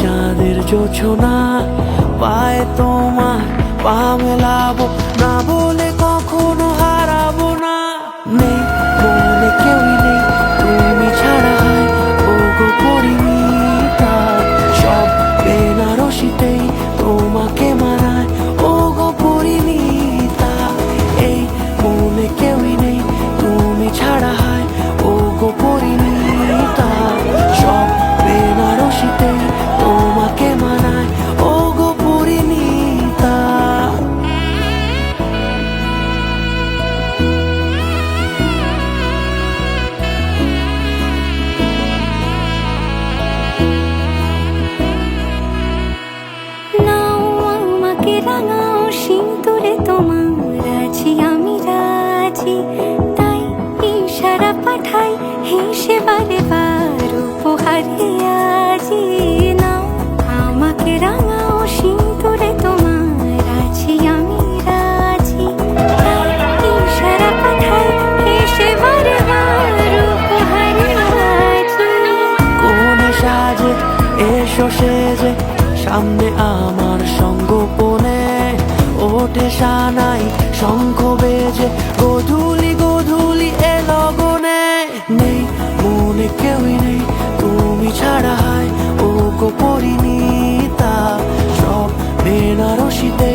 চাঁদের জোছনা পায়ে তোমার পা মেলাবো না বলে কখনো হারাবো না। নেই মনে কেউই নেই তুমি ছাড়া, হয় ও গো পরিণীতা। সব বেনারসিতেই তোমাকে মানায় ও গো পরিণীতা। এই মনে কেউই নেই তুমি ছাড়া, হয় ও গো পরিণীতা। সব বেনারসিতেই তোমাকে মানায় ও গো পরিণীতা। নাও আমাকে রাঙাও সিঁদুরে তোমার আছি আমি রাজি, তাই ইশারা পাঠাই হেসে বারে বার উপহারে আজি। নাও আমাকে রাঙাও সিঁদুরে তোমার আছি আমি রাজি, তাই ইশারা পাঠাই হেসে বারে বার উপহারে আজি। কোন সাজে এসো সেজে সামনে আমার সঙ্গোপনে, ওঠে সানাই শঙ্খ বেজে গোধূলি গোধূলি এ লগনে। নেই মনে কেউই নেই তুমি ছাড়া, হয় ও গো পরিণীতা। সব বেনারসিতে